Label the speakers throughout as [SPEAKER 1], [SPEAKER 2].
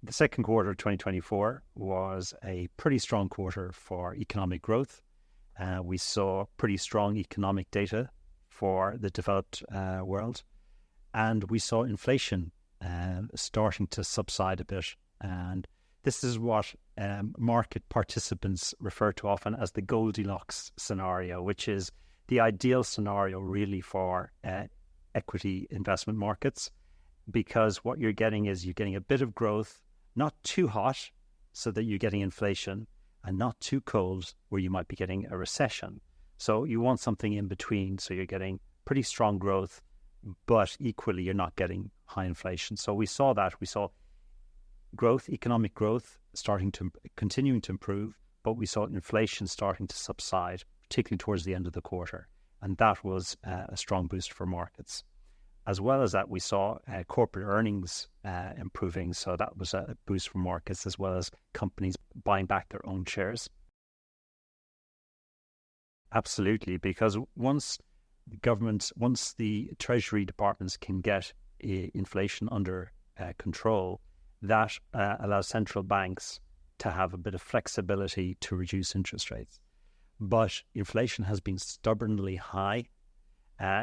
[SPEAKER 1] The second quarter of 2024 was a pretty strong quarter for economic growth. We saw pretty strong economic data for the developed world, and we saw inflation starting to subside a bit. And this is what market participants refer to often as the Goldilocks scenario, which is the ideal scenario really for equity investment markets, because what you're getting is you're getting a bit of growth, not too hot so that you're getting inflation, and not too cold where you might be getting a recession. So you want something in between, so you're getting pretty strong growth, but equally you're not getting high inflation. So we saw that. We saw growth, economic growth continuing to improve, but we saw inflation starting to subside, particularly towards the end of the quarter. And that was a strong boost for markets. As well as that, we saw corporate earnings improving. So that was a boost for markets, as well as companies buying back their own shares. Absolutely, because once the Treasury departments can get inflation under control, that allows central banks to have a bit of flexibility to reduce interest rates. But inflation has been stubbornly high.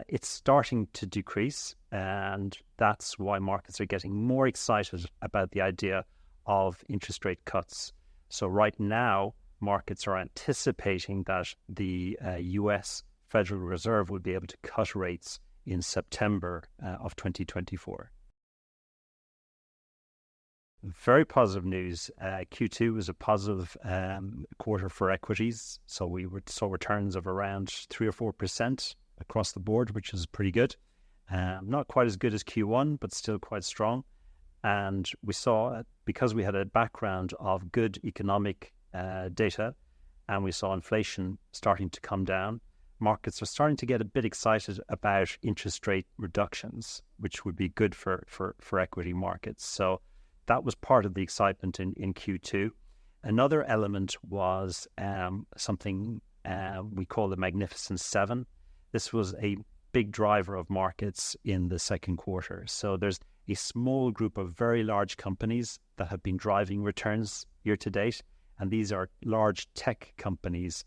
[SPEAKER 1] It's starting to decrease, and that's why markets are getting more excited about the idea of interest rate cuts. So right now, markets are anticipating that the US Federal Reserve will be able to cut rates in September of 2024. Very positive news. Q2 was a positive quarter for equities. So we saw returns of around 3 or 4% across the board, which is pretty good. Not quite as good as Q1, but still quite strong. And we saw, because we had a background of good economic data, and we saw inflation starting to come down, markets are starting to get a bit excited about interest rate reductions, which would be good for equity markets. So that was part of the excitement in Q2. Another element was something we call the Magnificent Seven. This was a big driver of markets in the second quarter. So there's a small group of very large companies that have been driving returns year to date. And these are large tech companies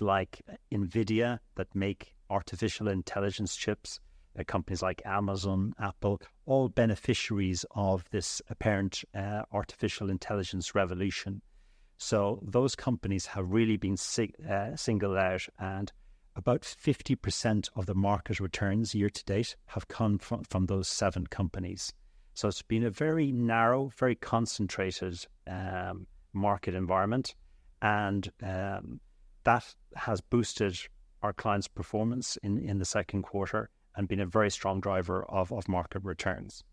[SPEAKER 1] like NVIDIA that make artificial intelligence chips, companies like Amazon, Apple, all beneficiaries of this apparent artificial intelligence revolution. So those companies have really been singled out, and about 50% of the market returns year to date have come from those 7 companies. So it's been a very narrow, very concentrated market environment, and that has boosted our clients' performance in the second quarter and been a very strong driver of market returns.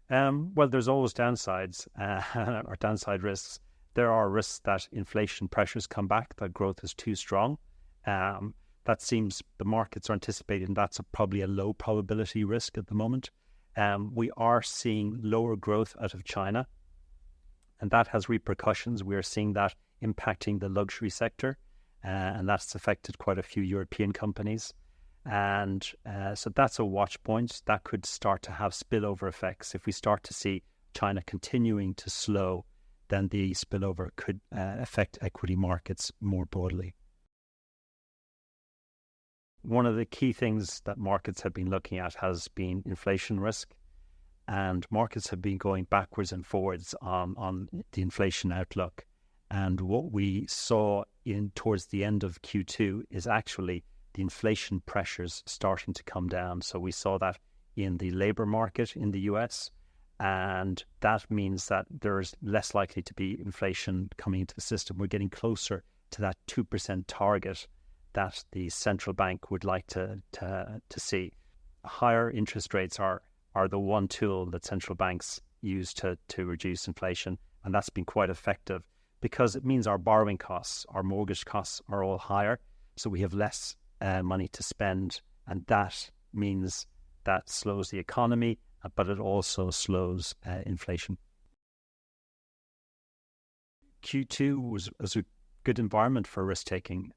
[SPEAKER 1] Well, there's always downsides or downside risks. There are risks that inflation pressures come back, that growth is too strong. That seems the markets are anticipating that's probably a low probability risk at the moment. We are seeing lower growth out of China, and that has repercussions. We are seeing that impacting the luxury sector, and that's affected quite a few European companies. And so that's a watch point. That could start to have spillover effects. If we start to see China continuing to slow, then the spillover could affect equity markets more broadly. One of the key things that markets have been looking at has been inflation risk, and markets have been going backwards and forwards on the inflation outlook. And what we saw towards the end of Q2 is actually the inflation pressures starting to come down. So we saw that in the labor market in the US, and that means that there's less likely to be inflation coming into the system. We're getting closer to that 2% target that the central bank would like to see. Higher interest rates are the one tool that central banks use to reduce inflation, and that's been quite effective because it means our borrowing costs, our mortgage costs are all higher, so we have less money to spend, and that means that slows the economy, but it also slows inflation. Q2 was a good environment for risk-taking,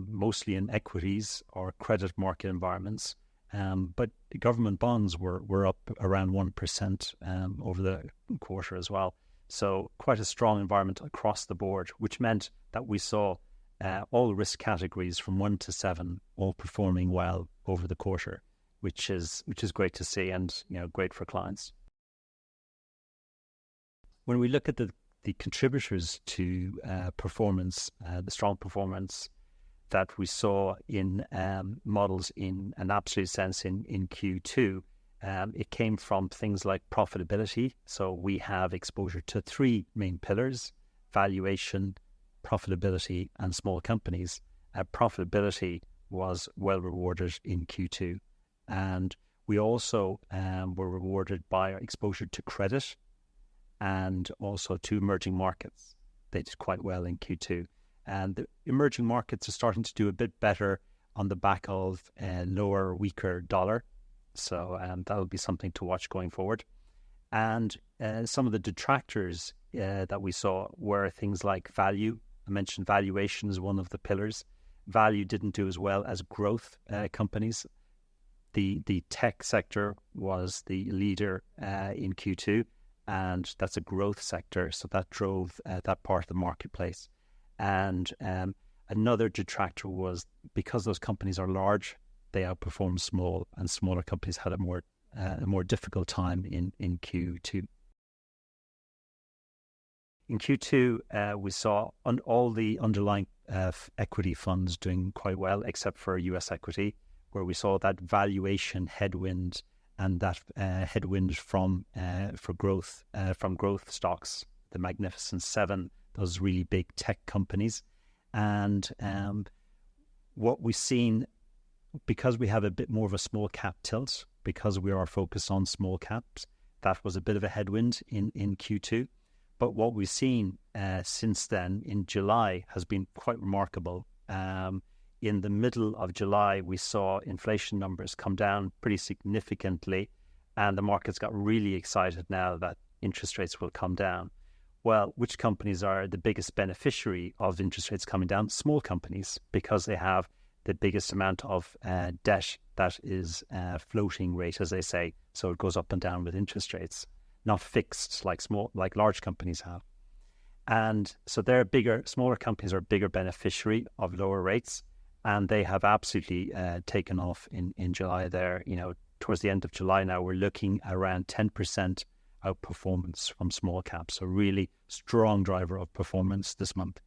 [SPEAKER 1] mostly in equities or credit market environments. But government bonds were up around 1% over the quarter as well. So quite a strong environment across the board, which meant that we saw all risk categories from 1 to 7 all performing well over the quarter, which is great to see, and great for clients. When we look at the contributors to performance, the strong performance that we saw in models in an absolute sense in Q2, it came from things like profitability. So we have exposure to 3 main pillars: valuation, profitability, and small companies. Profitability was well rewarded in Q2. And we also were rewarded by our exposure to credit and also to emerging markets. They did quite well in Q2. And the emerging markets are starting to do a bit better on the back of a lower, weaker dollar. So that'll be something to watch going forward. And some of the detractors that we saw were things like value. I mentioned valuation is one of the pillars. Value didn't do as well as growth companies. The tech sector was the leader in Q2, and that's a growth sector. So that drove that part of the marketplace. And another detractor was because those companies are large, they outperform small, and smaller companies had a more difficult time in Q2. In Q2, we saw all the underlying equity funds doing quite well, except for US equity, where we saw that valuation headwind and that headwind from growth stocks, the Magnificent Seven, those really big tech companies. And what we've seen, because we have a bit more of a small cap tilt, because we are focused on small caps, that was a bit of a headwind in Q2. But what we've seen since then in July has been quite remarkable. In the middle of July, we saw inflation numbers come down pretty significantly, and the markets got really excited now that interest rates will come down. Well, which companies are the biggest beneficiary of interest rates coming down? Small companies, because they have the biggest amount of debt that is floating rate, as they say. So it goes up and down with interest rates, not fixed like large companies have. And so smaller companies are a bigger beneficiary of lower rates, and they have absolutely taken off in July there. Towards the end of July now, we're looking around 10% outperformance from small caps. So really strong driver of performance this month.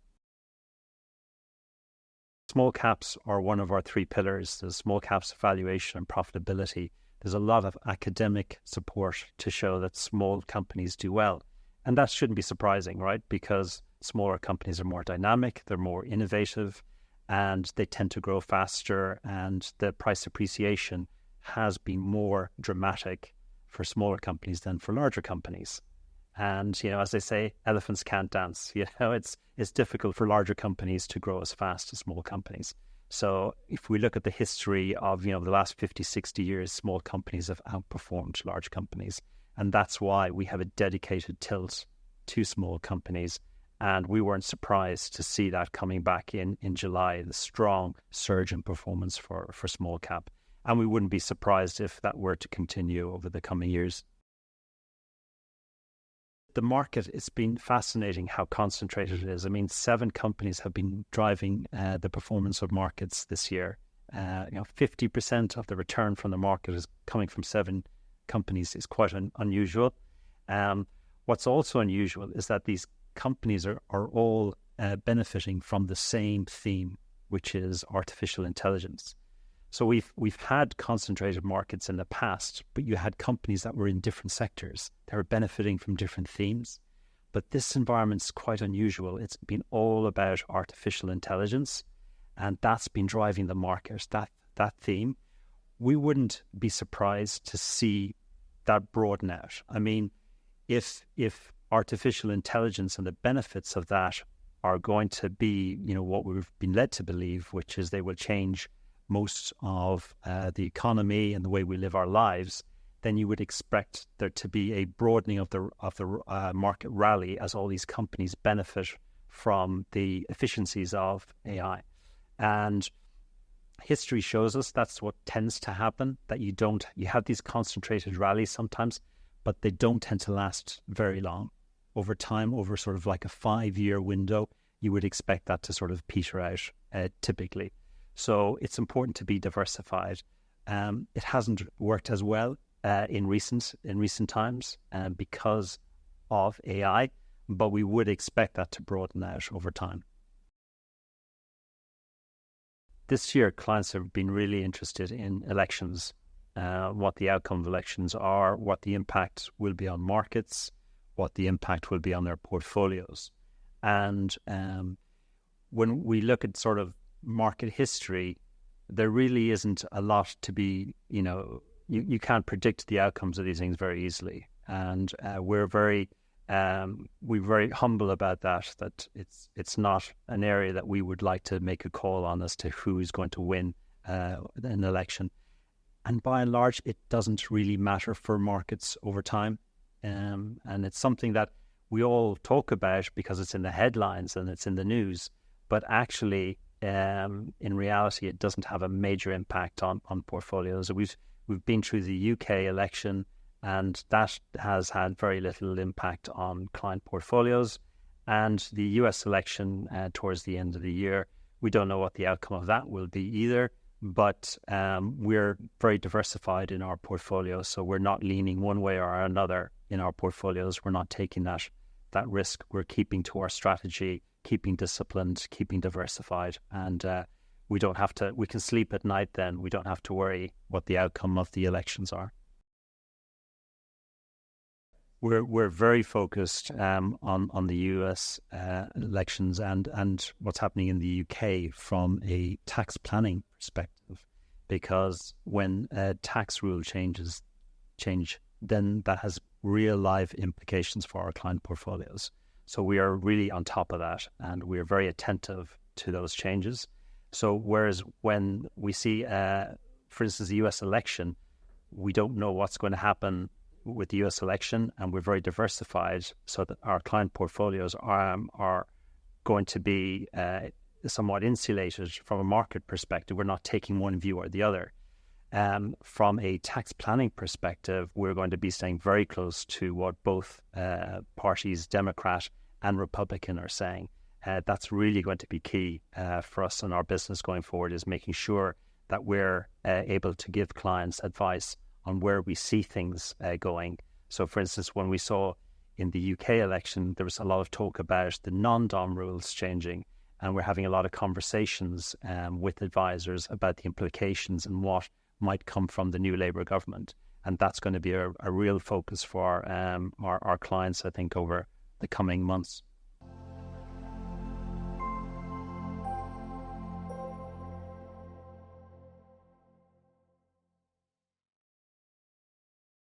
[SPEAKER 1] Small caps are one of our 3 pillars. There's small caps, valuation, and profitability. There's a lot of academic support to show that small companies do well. And that shouldn't be surprising, right? Because smaller companies are more dynamic, they're more innovative, and they tend to grow faster, and the price appreciation has been more dramatic for smaller companies than for larger companies. And, as they say, elephants can't dance. It's difficult for larger companies to grow as fast as small companies. So if we look at the history of, the last 50, 60 years, small companies have outperformed large companies. And that's why we have a dedicated tilt to small companies. And we weren't surprised to see that coming back in July, the strong surge in performance for small cap. And we wouldn't be surprised if that were to continue over the coming years. The market, it's been fascinating how concentrated it is. 7 companies have been driving the performance of markets this year. 50% of the return from the market is coming from 7 companies is quite unusual. What's also unusual is that these companies are all benefiting from the same theme, which is artificial intelligence. So we've had concentrated markets in the past, but you had companies that were in different sectors. They were benefiting from different themes. But this environment's quite unusual. It's been all about artificial intelligence, and that's been driving the market, that theme. We wouldn't be surprised to see that broaden out. If artificial intelligence and the benefits of that are going to be, what we've been led to believe, which is they will change most of the economy and the way we live our lives, then you would expect there to be a broadening of the market rally as all these companies benefit from the efficiencies of AI. And History shows us that's what tends to happen, that you have these concentrated rallies sometimes, but they don't tend to last very long. Over time, over sort of like a 5-year window, you would expect that to sort of peter out typically. So it's important to be diversified. It hasn't worked as well in recent times because of AI, but we would expect that to broaden out over time. This year, clients have been really interested in elections, what the outcome of elections are, what the impact will be on markets, what the impact will be on their portfolios. And when we look at sort of market history, there really isn't a lot to be, you can't predict the outcomes of these things very easily. And we're very humble about that it's not an area that we would like to make a call on as to who is going to win an election. And by and large, it doesn't really matter for markets over time. And it's something that we all talk about because it's in the headlines and it's in the news. But actually, in reality, it doesn't have a major impact on portfolios. We've been through the UK election, and that has had very little impact on client portfolios. And the US election towards the end of the year, we don't know what the outcome of that will be either, but we're very diversified in our portfolio, so we're not leaning one way or another in our portfolios. We're not taking that risk. We're keeping to our strategy, keeping disciplined, keeping diversified, and we can sleep at night then. We don't have to worry what the outcome of the elections are. We're very focused on the US elections and what's happening in the UK from a tax planning perspective, because when tax rule change, then that has real live implications for our client portfolios. So we are really on top of that, and we are very attentive to those changes. So whereas when we see, for instance, the US election, we don't know what's going to happen with the US election, and we're very diversified so that our client portfolios are going to be somewhat insulated from a market perspective. We're not taking one view or the other. From a tax planning perspective, we're going to be staying very close to what both parties, Democrat and Republican, are saying. That's really going to be key for us in our business going forward, is making sure that we're able to give clients advice on where we see things going. So, for instance, when we saw in the UK election, there was a lot of talk about the non-dom rules changing, and we're having a lot of conversations with advisors about the implications and what might come from the new Labour government. And that's going to be a real focus for our clients, I think, over the coming months.